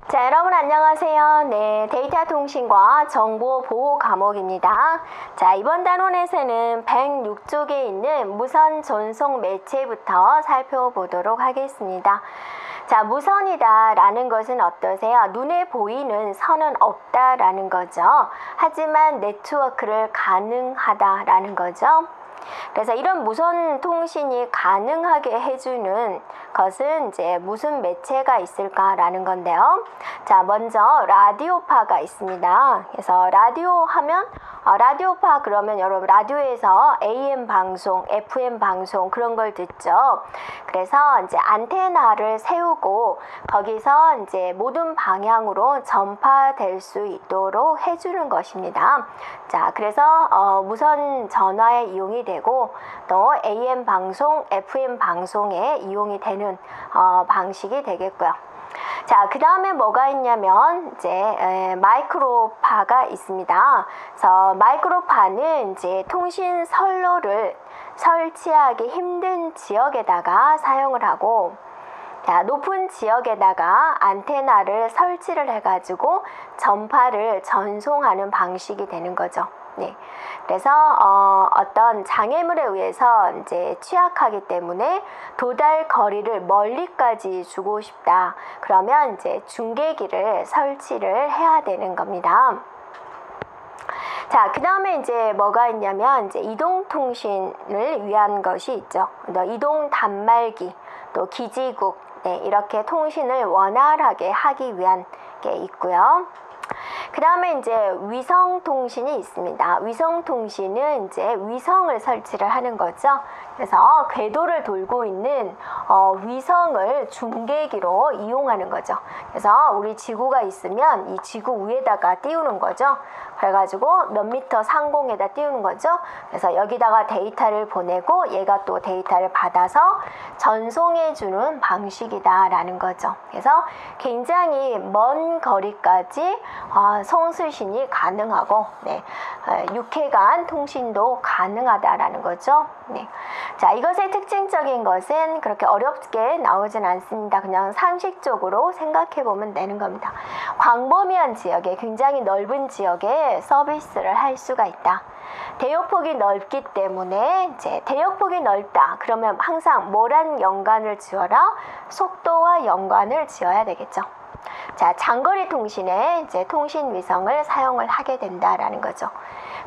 자, 여러분 안녕하세요. 네, 데이터 통신과 정보 보호 과목입니다. 자, 이번 단원에서는 106쪽에 있는 무선 전송 매체부터 살펴보도록 하겠습니다. 자, 무선이다 라는 것은 어떠세요? 눈에 보이는 선은 없다 라는 거죠. 하지만 네트워크를 가능하다 라는 거죠. 그래서 이런 무선 통신이 가능하게 해주는 것은 이제 무슨 매체가 있을까라는 건데요. 자, 먼저 라디오파가 있습니다. 그래서 라디오 하면 라디오파 그러면 여러분 라디오에서 AM 방송, FM 방송 그런 걸 듣죠. 그래서 이제 안테나를 세우고 거기서 이제 모든 방향으로 전파될 수 있도록 해주는 것입니다. 자, 그래서 무선 전화에 이용이 되고 또 AM 방송, FM 방송에 이용이 되는 방식이 되겠고요. 자, 그 다음에 뭐가 있냐면 이제 마이크로파가 있습니다. 그래서 마이크로파는 이제 통신 선로를 설치하기 힘든 지역에다가 사용을 하고, 자, 높은 지역에다가 안테나를 설치를 해가지고 전파를 전송하는 방식이 되는 거죠. 네. 그래서 어떤 장애물에 의해서 이제 취약하기 때문에 도달 거리를 멀리까지 주고 싶다. 그러면 이제 중계기를 설치를 해야 되는 겁니다. 자, 그 다음에 이제 뭐가 있냐면 이제 이동통신을 위한 것이 있죠. 이동 단말기, 또 기지국, 네, 이렇게 통신을 원활하게 하기 위한 게 있고요. 그 다음에 이제 위성통신이 있습니다. 위성통신은 이제 위성을 설치를 하는 거죠. 그래서 궤도를 돌고 있는 위성을 중계기로 이용하는 거죠. 그래서 우리 지구가 있으면 이 지구 위에다가 띄우는 거죠. 그래가지고 몇 미터 상공에다 띄우는 거죠. 그래서 여기다가 데이터를 보내고 얘가 또 데이터를 받아서 전송해주는 방식이다라는 거죠. 그래서 굉장히 먼 거리까지 송수신이 가능하고, 네, 육해간 통신도 가능하다라는 거죠. 네. 자, 이것의 특징적인 것은 그렇게 어렵게 나오진 않습니다. 그냥 상식적으로 생각해 보면 되는 겁니다. 광범위한 지역에, 굉장히 넓은 지역에 서비스를 할 수가 있다. 대역폭이 넓기 때문에 이제 대역폭이 넓다. 그러면 항상 뭐란 연관을 지어라? 속도와 연관을 지어야 되겠죠. 자, 장거리 통신에 이제 통신 위성을 사용을 하게 된다라는 거죠.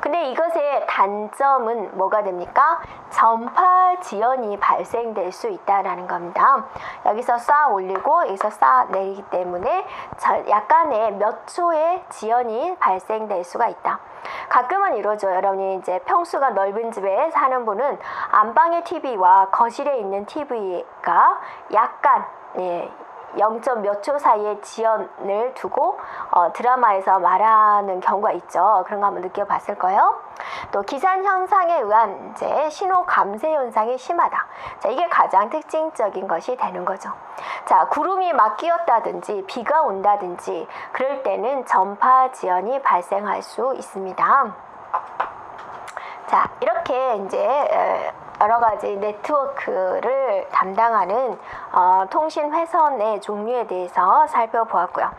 근데 이것의 단점은 뭐가 됩니까? 전파 지연이 발생될 수 있다라는 겁니다. 여기서 쏴 올리고 여기서 쏴 내리기 때문에 약간의 몇 초의 지연이 발생될 수가 있다. 가끔은 이러죠. 여러분이 이제 평수가 넓은 집에 사는 분은 안방의 TV와 거실에 있는 TV가 약간 0. 몇 초 사이에 지연을 두고 드라마에서 말하는 경우가 있죠. 그런 거 한번 느껴봤을 거예요. 또 기산 현상에 의한 이제 신호 감쇄 현상이 심하다. 자, 이게 가장 특징적인 것이 되는 거죠. 자, 구름이 막 끼었다든지 비가 온다든지 그럴 때는 전파 지연이 발생할 수 있습니다. 자, 이렇게 이제 여러 가지 네트워크를 담당하는 통신 회선의 종류에 대해서 살펴보았고요.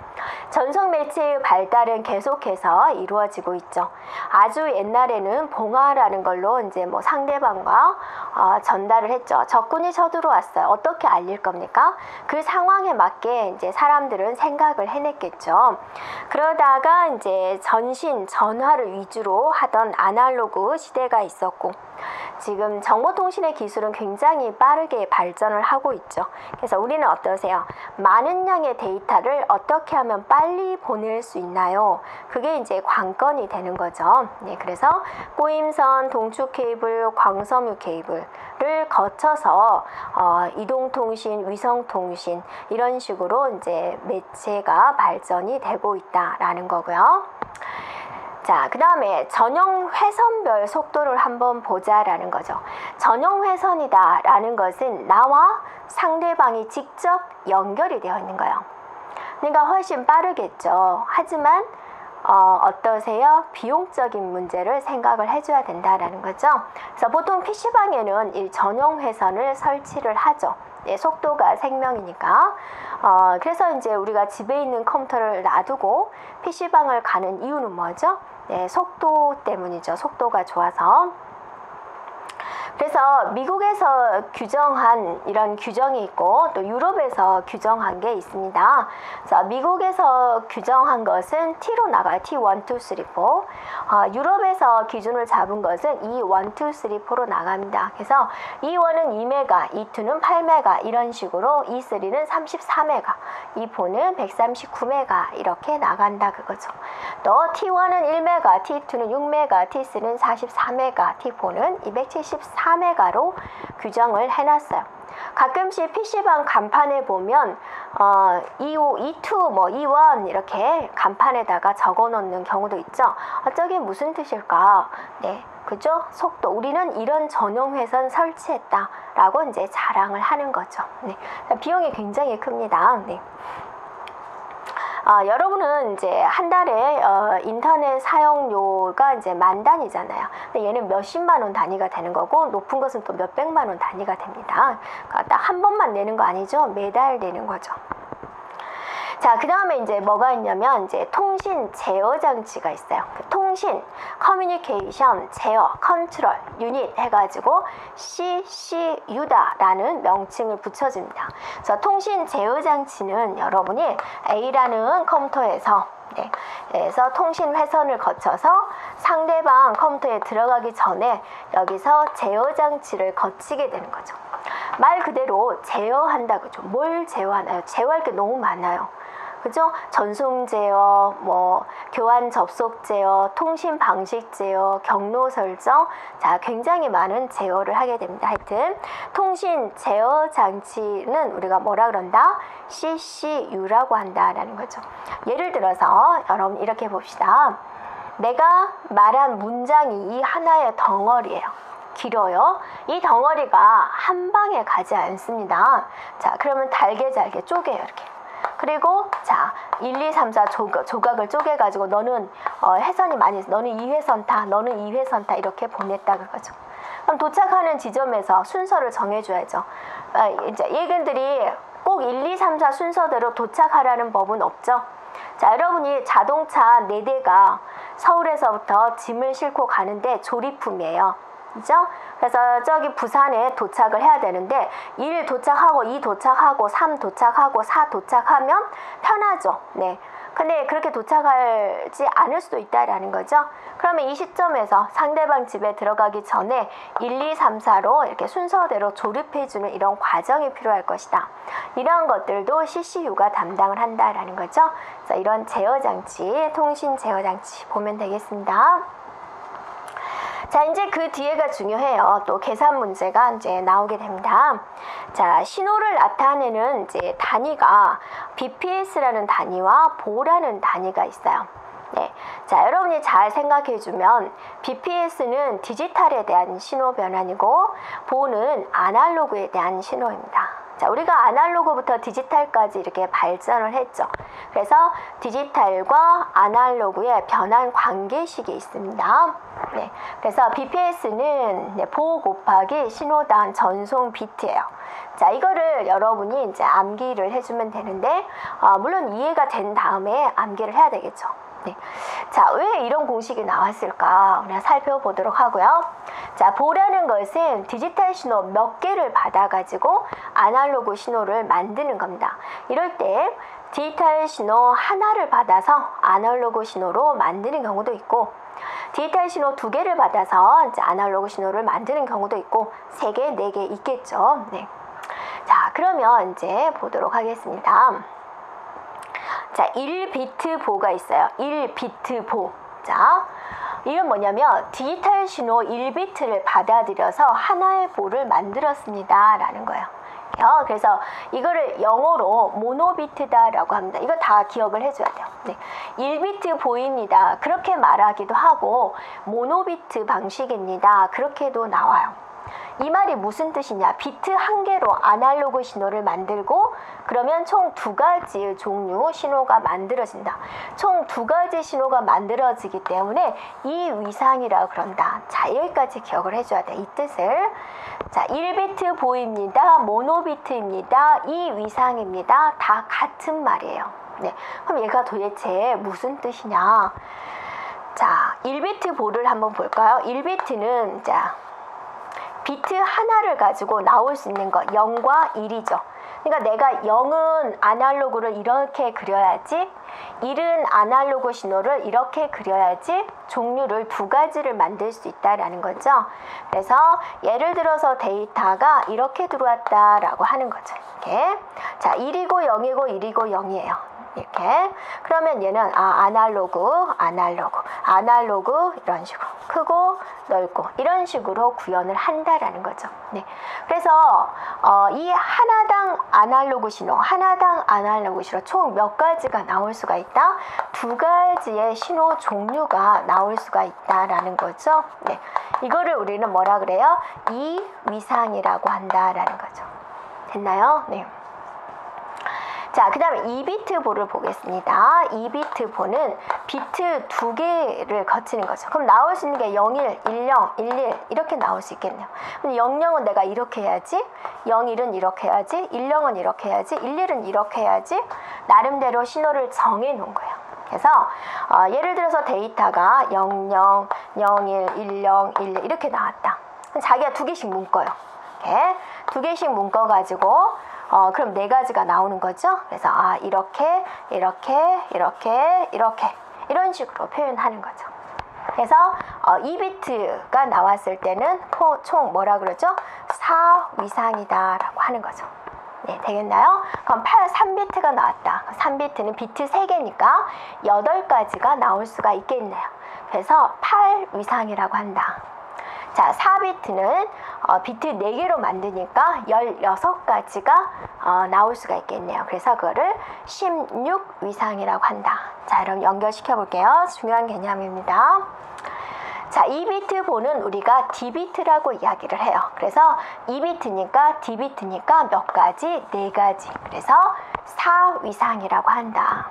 전송 매체의 발달은 계속해서 이루어지고 있죠. 아주 옛날에는 봉화라는 걸로 이제 뭐 상대방과 전달을 했죠. 적군이 쳐들어왔어요. 어떻게 알릴 겁니까? 그 상황에 맞게 이제 사람들은 생각을 해냈겠죠. 그러다가 이제 전신 전화를 위주로 하던 아날로그 시대가 있었고, 지금 정보통신의 기술은 굉장히 빠르게 발전을 하고 있죠. 그래서 우리는 어떠세요? 많은 양의 데이터를 어떻게 하면 빨리 보낼 수 있나요? 그게 이제 관건이 되는 거죠. 네, 그래서 꼬임선, 동축 케이블, 광섬유 케이블을 거쳐서 이동통신, 위성통신 이런 식으로 이제 매체가 발전이 되고 있다라는 거고요. 자, 그 다음에 전용 회선별 속도를 한번 보자라는 거죠. 전용 회선이다 라는 것은 나와 상대방이 직접 연결이 되어 있는 거예요. 그러니까 훨씬 빠르겠죠. 하지만 어떠세요? 비용적인 문제를 생각을 해줘야 된다라는 거죠. 그래서 보통 PC방에는 이 전용 회선을 설치를 하죠. 네, 속도가 생명이니까. 그래서 이제 우리가 집에 있는 컴퓨터를 놔두고 PC방을 가는 이유는 뭐죠? 네, 속도 때문이죠. 속도가 좋아서. 그래서 미국에서 규정한 이런 규정이 있고 또 유럽에서 규정한 게 있습니다. 그래서 미국에서 규정한 것은 T로 나가요. T 1, 2, 3, 4. 유럽에서 기준을 잡은 것은 E 1, 2, 3, 4로 나갑니다. 그래서 E1은 2메가, E2는 8메가 이런 식으로 E3는 34메가, E4는 139메가 이렇게 나간다 그거죠. 또 T1은 1메가, T2는 6메가, T3는 44메가, T4는 274메가로 규정을 해놨어요. 가끔씩 PC방 간판에 보면 E5, E2, 뭐 E1 이렇게 간판에다가 적어 놓는 경우도 있죠. 저게 무슨 뜻일까? 네, 그죠? 속도. 우리는 이런 전용 회선 설치했다라고 이제 자랑을 하는 거죠. 네, 비용이 굉장히 큽니다. 네. 여러분은 이제 한 달에 인터넷 사용료가 이제 10,000단위잖아요. 근데 얘는 몇십만 원 단위가 되는 거고 높은 것은 또 몇백만 원 단위가 됩니다. 그러니까 딱 한 번만 내는 거 아니죠? 매달 내는 거죠. 자, 그 다음에 이제 뭐가 있냐면 이제 통신 제어 장치가 있어요. 통신, 커뮤니케이션, 제어, 컨트롤, 유닛 해가지고 CCU다라는 명칭을 붙여줍니다. 그래서 통신 제어 장치는 여러분이 A라는 컴퓨터에서 그래서 통신 회선을 거쳐서 상대방 컴퓨터에 들어가기 전에 여기서 제어 장치를 거치게 되는 거죠. 말 그대로 제어한다 그죠. 뭘 제어하나요? 제어할 게 너무 많아요. 그죠? 전송 제어, 뭐 교환 접속 제어, 통신 방식 제어, 경로 설정, 자 굉장히 많은 제어를 하게 됩니다. 하여튼 통신 제어 장치는 우리가 뭐라 그런다? CCU라고 한다라는 거죠. 예를 들어서 여러분 이렇게 봅시다. 내가 말한 문장이 이 하나의 덩어리예요. 길어요. 이 덩어리가 한 방에 가지 않습니다. 자, 그러면 잘게 쪼개요 이렇게. 그리고 자 1, 2, 3, 4 조각을 쪼개가지고 너는 회선이 많이 있어. 너는 2회선 타, 너는 2회선 타 이렇게 보냈다 그거죠. 그럼 도착하는 지점에서 순서를 정해줘야죠. 이제 얘네들이 꼭 1, 2, 3, 4 순서대로 도착하라는 법은 없죠. 자, 여러분이 자동차 4대가 서울에서부터 짐을 싣고 가는데 조립품이에요. 그죠? 그래서 저기 부산에 도착을 해야 되는데 1 도착하고 2 도착하고 3 도착하고 4 도착하면 편하죠. 네. 근데 그렇게 도착하지 않을 수도 있다라는 거죠. 그러면 이 시점에서 상대방 집에 들어가기 전에 1, 2, 3, 4로 이렇게 순서대로 조립해주는 이런 과정이 필요할 것이다. 이런 것들도 CCU가 담당을 한다라는 거죠. 그래서 이런 제어장치, 통신 제어장치 보면 되겠습니다. 자, 이제 그 뒤에가 중요해요. 또 계산 문제가 이제 나오게 됩니다. 자, 신호를 나타내는 이제 단위가 BPS라는 단위와 보라는 단위가 있어요. 네. 자, 여러분이 잘 생각해 주면 BPS는 디지털에 대한 신호 변환이고 보는 아날로그에 대한 신호입니다. 자, 우리가 아날로그부터 디지털까지 이렇게 발전을 했죠. 그래서 디지털과 아날로그의 변환 관계식이 있습니다. 네, 그래서 BPS는 보 곱하기 신호당 전송 비트예요. 자, 이거를 여러분이 이제 암기를 해주면 되는데, 물론 이해가 된 다음에 암기를 해야 되겠죠. 네. 자, 왜 이런 공식이 나왔을까? 우리가 살펴보도록 하고요. 자, 보라는 것은 디지털 신호 몇 개를 받아가지고 아날로그 신호를 만드는 겁니다. 이럴 때 디지털 신호 하나를 받아서 아날로그 신호로 만드는 경우도 있고, 디지털 신호 2개를 받아서 이제 아날로그 신호를 만드는 경우도 있고, 3개, 4개 있겠죠. 네. 자, 그러면 이제 보도록 하겠습니다. 자, 1비트 보가 있어요. 1비트 보. 자, 이건 뭐냐면 디지털 신호 1비트를 받아들여서 하나의 보를 만들었습니다 라는 거예요. 그래서 이거를 영어로 모노비트다라고 합니다. 이거 다 기억을 해줘야 돼요. 네. 1비트 보입니다. 그렇게 말하기도 하고 모노비트 방식입니다. 그렇게도 나와요. 이 말이 무슨 뜻이냐? 비트 한 개로 아날로그 신호를 만들고 그러면 총 두 가지의 종류 신호가 만들어진다. 총 두 가지 신호가 만들어지기 때문에 이 위상이라고 그런다. 자, 여기까지 기억을 해줘야 돼. 이 뜻을. 자, 1비트 보입니다. 모노비트입니다. 이 위상입니다. 다 같은 말이에요. 네. 그럼 얘가 도대체 무슨 뜻이냐? 자, 1비트 보를 한번 볼까요? 1비트는 자, 비트 하나를 가지고 나올 수 있는 거 0과 1이죠. 그러니까 내가 0은 아날로그를 이렇게 그려야지 1은 아날로그 신호를 이렇게 그려야지 종류를 두 가지를 만들 수 있다라는 거죠. 그래서 예를 들어서 데이터가 이렇게 들어왔다라고 하는 거죠. 이렇게. 자, 1이고 0이고 1이고 0이에요. 이렇게. 그러면 얘는 아날로그 이런 식으로 크고 넓고 이런 식으로 구현을 한다라는 거죠. 네. 그래서 이 하나당 아날로그 신호 총 몇 가지가 나올 수가 있다? 두 가지의 신호 종류가 나올 수가 있다라는 거죠. 네. 이거를 우리는 뭐라 그래요? 이 위상이라고 한다라는 거죠. 됐나요? 네. 자, 그 다음에 2비트 보를 보겠습니다. 2비트 보는 비트 두 개를 거치는 거죠. 그럼 나올 수 있는 게 01, 10, 11 이렇게 나올 수 있겠네요. 근데 00은 내가 이렇게 해야지, 01은 이렇게 해야지, 10은 이렇게 해야지, 11은 이렇게 해야지 나름대로 신호를 정해 놓은 거예요. 그래서 예를 들어서 데이터가 00, 01, 10, 11 이렇게 나왔다. 그럼 자기가 두 개씩 묶어요. 이렇게 두 개씩 묶어가지고 그럼 네 가지가 나오는 거죠. 그래서 이렇게 이런 식으로 표현하는 거죠. 그래서 2비트가 나왔을 때는 총 뭐라 그러죠? 4위상이다라고 하는 거죠. 네, 되겠나요? 그럼 3비트가 나왔다. 3비트는 비트 3개니까 8가지가 나올 수가 있겠네요. 그래서 8위상이라고 한다. 자, 4비트는 비트 4개로 만드니까 16가지가 나올 수가 있겠네요. 그래서 그거를 16위상이라고 한다. 자, 그럼 연결시켜 볼게요. 중요한 개념입니다. 자, 2비트 보는 우리가 D비트라고 이야기를 해요. 그래서 2비트니까 D비트니까 몇 가지? 4가지. 그래서 4위상이라고 한다.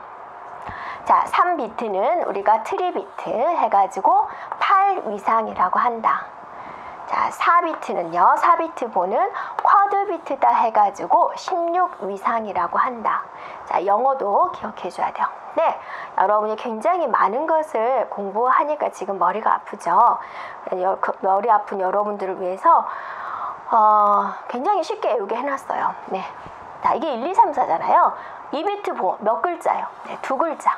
자, 3비트는 우리가 트리비트 해가지고 8위상이라고 한다. 자, 4비트는요, 4비트 보는 쿼드비트다 해가지고 16위상이라고 한다. 자, 영어도 기억해줘야 돼요. 네, 여러분이 굉장히 많은 것을 공부하니까 지금 머리가 아프죠. 머리 아픈 여러분들을 위해서 굉장히 쉽게 외우게 해놨어요. 네, 자, 이게 1, 2, 3, 4잖아요. 2비트 보 몇 글자요? 네, 2글자.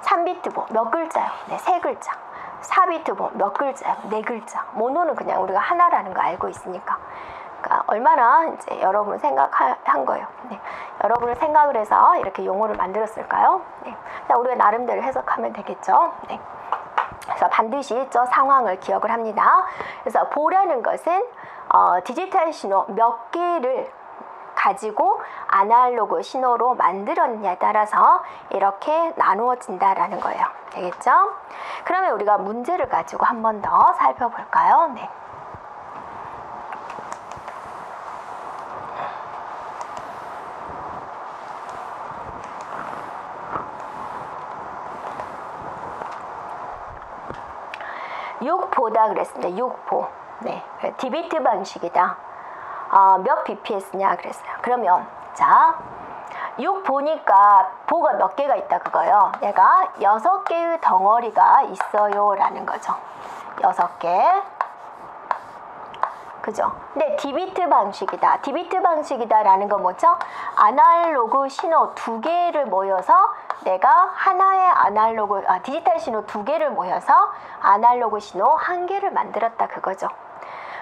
3비트 보 몇 글자요? 네, 3글자. 4비트 보 몇 글자요? 4글자. 모노는 그냥 우리가 하나라는 거 알고 있으니까. 그러니까 얼마나 이제 여러분 생각한 거예요. 네. 여러분을 생각을 해서 이렇게 용어를 만들었을까요? 네. 우리가 나름대로 해석하면 되겠죠. 네. 그래서 반드시 저 상황을 기억을 합니다. 그래서 보라는 것은 디지털 신호 몇 개를 가지고 아날로그 신호로 만들었냐에 따라서 이렇게 나누어진다라는 거예요. 되겠죠? 그러면 우리가 문제를 가지고 한 번 더 살펴볼까요? 네. 육보다 그랬습니다. 육보. 네. D비트 방식이다. 몇 bps냐 그랬어요. 그러면 자, 6 보니까 보가 몇 개가 있다 그거요. 얘가 6개의 덩어리가 있어요 라는 거죠. 6개. 그죠? 근데 D비트 방식이다. D비트 방식이다 라는 건 뭐죠? 아날로그 신호 2개를 모여서 내가 하나의 디지털 신호 2개를 모여서 아날로그 신호 1개를 만들었다 그거죠.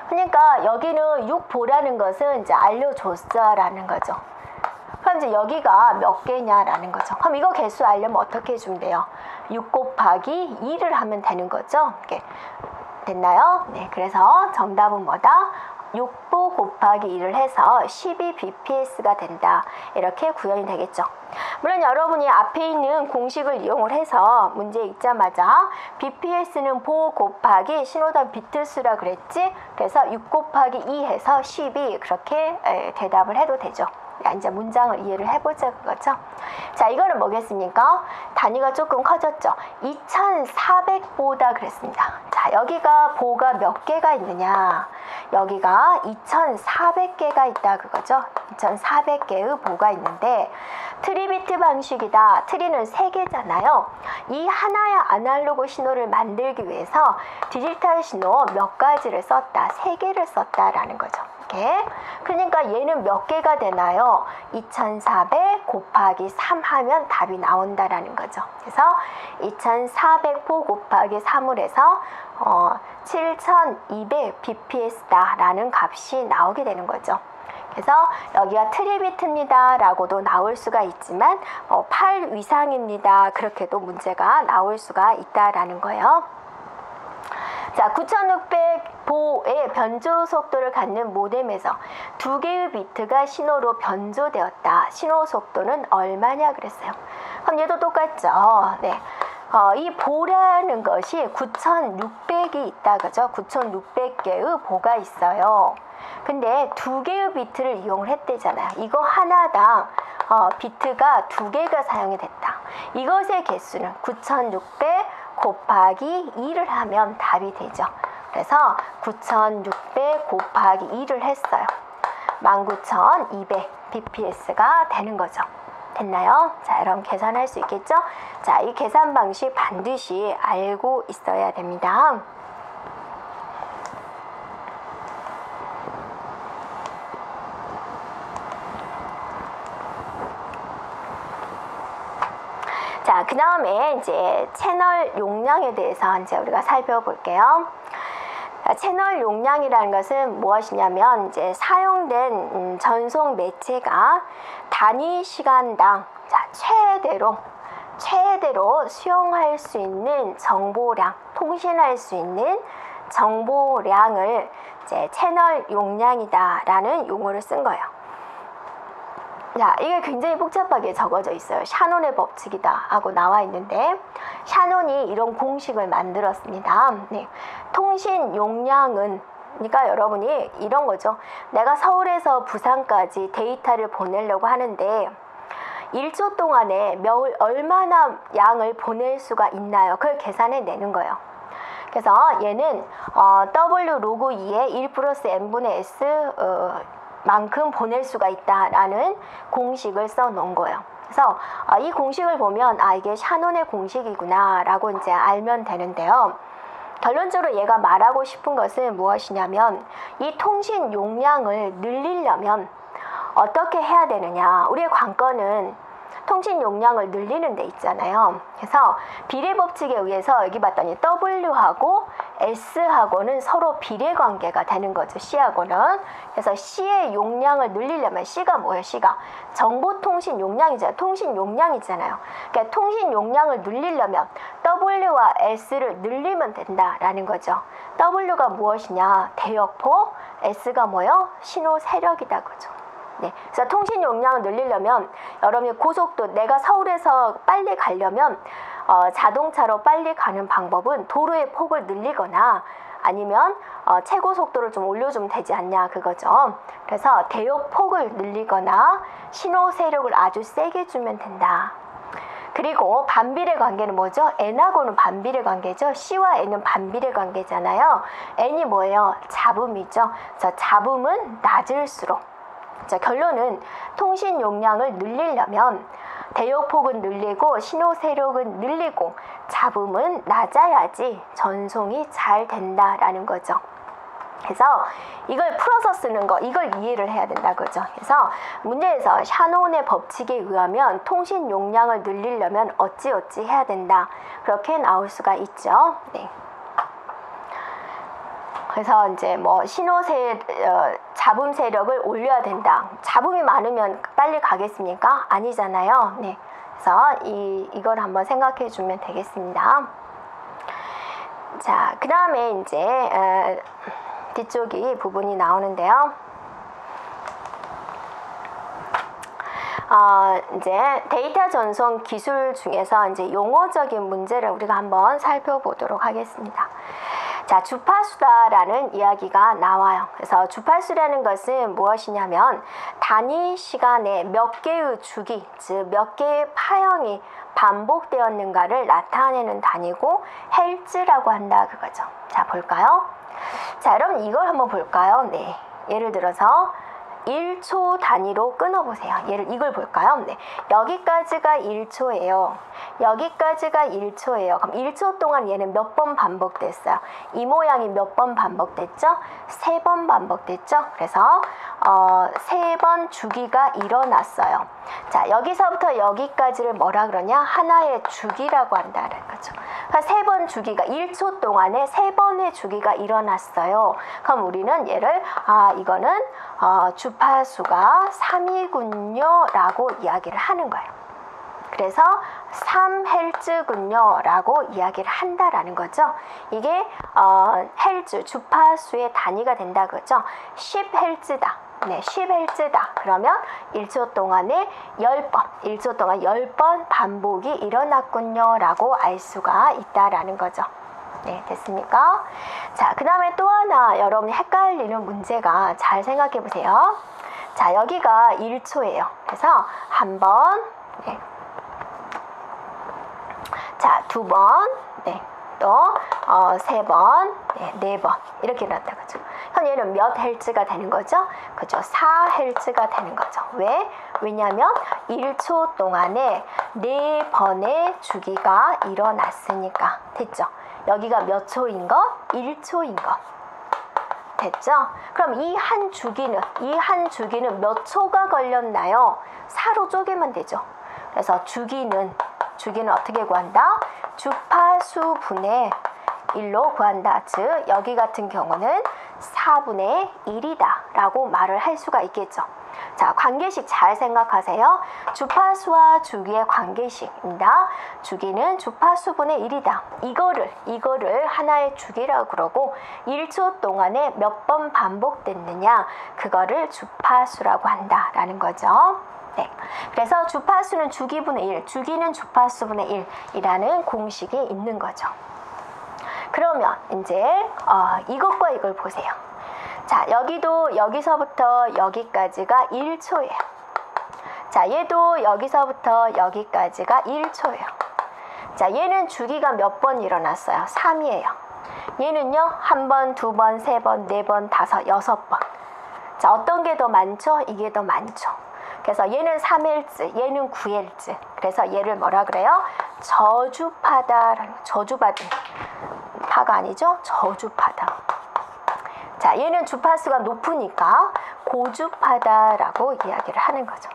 그러니까 여기는 6보라는 것은 이제 알려줬어라는 거죠. 그럼 이제 여기가 몇 개냐라는 거죠. 그럼 이거 개수 알려면 어떻게 해주면 돼요? 6 곱하기 2를 하면 되는 거죠. 이렇게 됐나요? 네, 그래서 정답은 뭐다? 6보 곱하기 2를 해서 12bps가 된다. 이렇게 구현이 되겠죠. 물론 여러분이 앞에 있는 공식을 이용을 해서 문제 읽자마자 bps는 보 곱하기 신호단 비트수라 그랬지. 그래서 6 곱하기 2 해서 12 그렇게 대답을 해도 되죠. 이제 문장을 이해를 해보자 그거죠. 자, 이거는 뭐겠습니까? 단위가 조금 커졌죠. 2400보다 그랬습니다. 자, 여기가 보가 몇 개가 있느냐? 여기가 2400개가 있다 그거죠. 2400개의 보가 있는데 트리비트 방식이다. 트리는 3개잖아요. 이 하나의 아날로그 신호를 만들기 위해서 디지털 신호 몇 가지를 썼다. 3개를 썼다라는 거죠. 이렇게. 그러니까 얘는 몇 개가 되나요? 2400 곱하기 3 하면 답이 나온다라는 거죠. 그래서 2400보 곱하기 3을 해서 7200 bps다 라는 값이 나오게 되는 거죠. 그래서 여기가 트리비트입니다 라고도 나올 수가 있지만 8 이상입니다 그렇게도 문제가 나올 수가 있다라는 거예요. 자, 9600보의 변조 속도를 갖는 모뎀에서 2개의 비트가 신호로 변조되었다. 신호 속도는 얼마냐 그랬어요. 그럼 얘도 똑같죠. 네. 이 보라는 것이 9600이 있다 그죠? 9600개의 보가 있어요. 근데 2개의 비트를 이용을 했대잖아요. 이거 하나당 비트가 2개가 사용이 됐다. 이것의 개수는 9600 곱하기 2를 하면 답이 되죠. 그래서 9600 곱하기 2를 했어요. 19200 bps가 되는 거죠. 됐나요? 자, 여러분 계산할 수 있겠죠? 자, 이 계산 방식 반드시 알고 있어야 됩니다. 자, 그 다음에 이제 채널 용량에 대해서 이제 우리가 살펴볼게요. 자, 채널 용량이라는 것은 무엇이냐면 이제 사용된 전송 매체가 단위 시간당 최대로 수용할 수 있는 정보량, 통신할 수 있는 정보량을 이제 채널 용량이다라는 용어를 쓴 거예요. 자, 이게 굉장히 복잡하게 적어져 있어요. 샤논의 법칙이다 하고 나와 있는데 샤논이 이런 공식을 만들었습니다. 네. 통신 용량은 그러니까 여러분이 이런 거죠. 내가 서울에서 부산까지 데이터를 보내려고 하는데 1초 동안에 얼마나 양을 보낼 수가 있나요? 그걸 계산해 내는 거예요. 그래서 얘는 W 로그 2에 1 플러스 n분의 s 만큼 보낼 수가 있다라는 공식을 써 놓은 거예요. 그래서 이 공식을 보면 이게 샤논의 공식이구나 라고 이제 알면 되는데요. 결론적으로 얘가 말하고 싶은 것은 무엇이냐면 이 통신 용량을 늘리려면 어떻게 해야 되느냐. 우리의 관건은 통신 용량을 늘리는 데 있잖아요. 그래서 비례 법칙에 의해서 여기 봤더니 W하고 S하고는 서로 비례 관계가 되는 거죠. C하고는. 그래서 C의 용량을 늘리려면 C가 뭐예요? C가 정보통신 용량이잖아요. 통신 용량이잖아요. 그러니까 통신 용량을 늘리려면 W와 S를 늘리면 된다라는 거죠. W가 무엇이냐? 대역폭, S가 뭐예요? 신호 세력이다 그죠. 네, 그래서 통신 용량을 늘리려면 여러분이 고속도 내가 서울에서 빨리 가려면 자동차로 빨리 가는 방법은 도로의 폭을 늘리거나 아니면 최고 속도를 좀 올려주면 되지 않냐 그거죠. 그래서 대역폭을 늘리거나 신호 세력을 아주 세게 주면 된다. 그리고 반비례 관계는 뭐죠? n하고는 반비례 관계죠. C와 n은 반비례 관계잖아요. n이 뭐예요? 잡음이죠. 그래서 잡음은 낮을수록 자, 결론은 통신 용량을 늘리려면 대역폭은 늘리고 신호 세력은 늘리고 잡음은 낮아야지 전송이 잘 된다라는 거죠. 그래서 이걸 풀어서 쓰는 거, 이걸 이해를 해야 된다 그죠. 그래서 문제에서 샤논의 법칙에 의하면 통신 용량을 늘리려면 어찌어찌 해야 된다. 그렇게 나올 수가 있죠. 네. 그래서 이제 뭐 잡음 세력을 올려야 된다. 잡음이 많으면 빨리 가겠습니까? 아니잖아요. 네. 그래서 이걸 한번 생각해 주면 되겠습니다. 자, 그 다음에 이제 뒤쪽이 부분이 나오는데요. 이제 데이터 전송 기술 중에서 이제 용어적인 문제를 우리가 한번 살펴보도록 하겠습니다. 자, 주파수다라는 이야기가 나와요. 그래서 주파수라는 것은 무엇이냐면 단위 시간에 몇 개의 주기, 즉 몇 개의 파형이 반복되었는가를 나타내는 단위고 헬츠라고 한다 그거죠. 자, 볼까요? 자, 여러분 이걸 한번 볼까요? 네, 예를 들어서 1초 단위로 끊어보세요. 이걸 볼까요? 네. 여기까지가 1초예요. 여기까지가 1초예요. 그럼 1초 동안 얘는 몇 번 반복됐어요? 이 모양이 몇 번 반복됐죠? 3번 반복됐죠? 그래서 3번 주기가 일어났어요. 자, 여기서부터 여기까지를 뭐라 그러냐? 하나의 주기라고 한다는 거죠. 그러니까 3번 주기가 1초 동안에 3번의 주기가 일어났어요. 그럼 우리는 얘를 이거는 주파수가 3이군요 라고 이야기를 하는 거예요. 그래서 3Hz군요 라고 이야기를 한다라는 거죠. 이게 헬즈, 주파수의 단위가 된다 그죠. 10Hz다. 네, 10Hz다. 그러면 1초 동안에 10번, 1초 동안 10번 반복이 일어났군요 라고 알 수가 있다라는 거죠. 네, 됐습니까? 자, 그 다음에 또 하나 여러분이 헷갈리는 문제가 잘 생각해 보세요. 자, 여기가 1초예요. 그래서 한 번, 네. 자, 2번, 네. 또 3번, 네, 4번 이렇게 일어났다 그죠. 그럼 얘는 몇 헬츠가 되는 거죠? 그죠, 4헬츠가 되는 거죠. 왜? 왜냐하면 1초 동안에 4번의 주기가 일어났으니까. 됐죠? 여기가 몇 초인 것? 1초인 것. 됐죠? 그럼 이 한 주기는 몇 초가 걸렸나요? 4로 쪼개면 되죠. 그래서 주기는 어떻게 구한다? 주파수 분의 1로 구한다. 즉 여기 같은 경우는 4분의 1이다 라고 말을 할 수가 있겠죠. 자, 관계식 잘 생각하세요. 주파수와 주기의 관계식입니다. 주기는 주파수분의 1이다. 이거를 하나의 주기라고 그러고 1초 동안에 몇 번 반복됐느냐, 그거를 주파수라고 한다라는 거죠. 네. 그래서 주파수는 주기분의 1, 주기는 주파수분의 1이라는 공식이 있는 거죠. 그러면 이제 이것과 이걸 보세요. 자, 여기도 여기서부터 여기까지가 1초예요. 자, 얘도 여기서부터 여기까지가 1초예요. 자, 얘는 주기가 몇 번 일어났어요? 3이에요. 얘는요, 1번, 2번, 3번, 4번, 5, 6번. 자, 어떤 게 더 많죠? 이게 더 많죠. 그래서 얘는 3Hz, 얘는 9Hz. 그래서 얘를 뭐라 그래요? 저주파다라는, 저주받은 파가 아니죠? 저주파다. 자, 얘는 주파수가 높으니까 고주파다라고 이야기를 하는 거죠.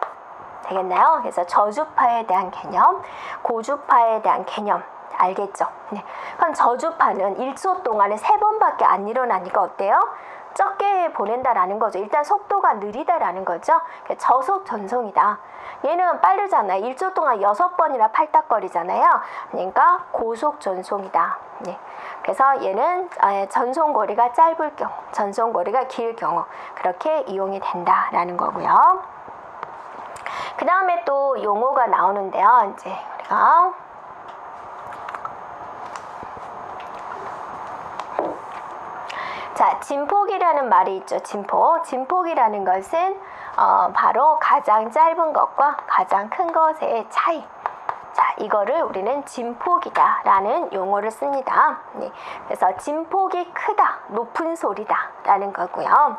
되겠나요? 그래서 저주파에 대한 개념, 고주파에 대한 개념 알겠죠? 네. 그럼 저주파는 1초 동안에 3번밖에 안 일어나니까 어때요? 적게 보낸다라는 거죠. 일단 속도가 느리다라는 거죠. 저속 전송이다. 얘는 빠르잖아요. 1초 동안 6번이나 팔딱거리잖아요. 그러니까 고속 전송이다. 네. 그래서 얘는 전송거리가 짧을 경우, 전송거리가 길 경우 그렇게 이용이 된다라는 거고요. 그 다음에 또 용어가 나오는데요. 이제 우리가 자, 진폭이라는 말이 있죠. 진폭이라는 것은 바로 가장 짧은 것과 가장 큰 것의 차이. 자, 이거를 우리는 진폭이다 라는 용어를 씁니다. 네. 그래서 진폭이 크다, 높은 소리다 라는 거고요.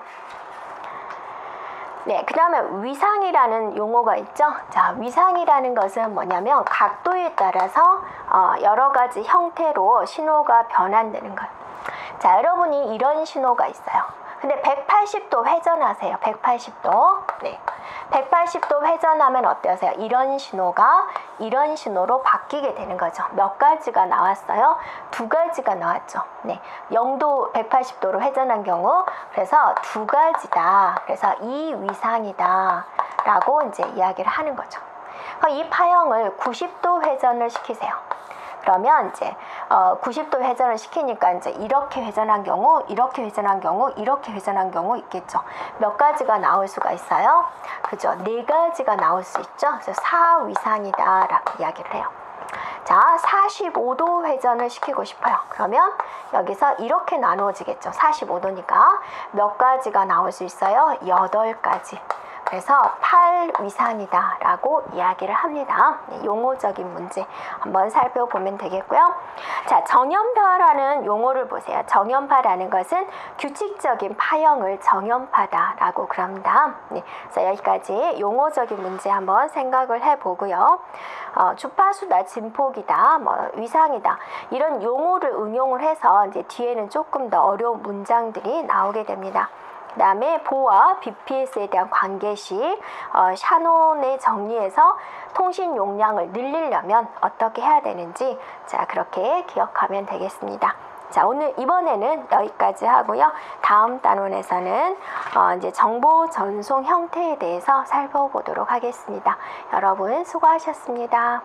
네, 그 다음에 위상이라는 용어가 있죠. 자, 위상이라는 것은 뭐냐면 각도에 따라서 여러 가지 형태로 신호가 변환되는 거예요. 자, 여러분이 이런 신호가 있어요. 근데 180도 회전하세요. 180도. 네. 180도 회전하면 어떠세요? 이런 신호가 이런 신호로 바뀌게 되는 거죠. 몇 가지가 나왔어요? 2가지가 나왔죠. 네. 0도 180도로 회전한 경우, 그래서 2가지다. 그래서 이 위상이다. 라고 이제 이야기를 하는 거죠. 그럼 이 파형을 90도 회전을 시키세요. 그러면 이제 90도 회전을 시키니까 이제 이렇게 회전한 경우, 이렇게 회전한 경우, 이렇게 회전한 경우 있겠죠. 몇 가지가 나올 수가 있어요? 그죠? 4가지가 나올 수 있죠. 그래서 사위상이다 라고 이야기를 해요. 자, 45도 회전을 시키고 싶어요. 그러면 여기서 이렇게 나누어지겠죠. 45도니까 몇 가지가 나올 수 있어요? 8가지. 그래서 8위상이다 라고 이야기를 합니다. 용어적인 문제 한번 살펴보면 되겠고요. 자, 정연파라는 용어를 보세요. 정연파라는 것은 규칙적인 파형을 정연파다 라고 그럽니다. 네, 그래서 여기까지 용어적인 문제 한번 생각을 해보고요. 주파수다, 진폭이다, 위상이다 이런 용어를 응용을 해서 이제 뒤에는 조금 더 어려운 문장들이 나오게 됩니다. 그 다음에 보와 BPS에 대한 관계식 샤논의 정리해서 통신 용량을 늘리려면 어떻게 해야 되는지 자 그렇게 기억하면 되겠습니다. 자, 오늘 이번에는 여기까지 하고요. 다음 단원에서는 이제 정보 전송 형태에 대해서 살펴보도록 하겠습니다. 여러분 수고하셨습니다.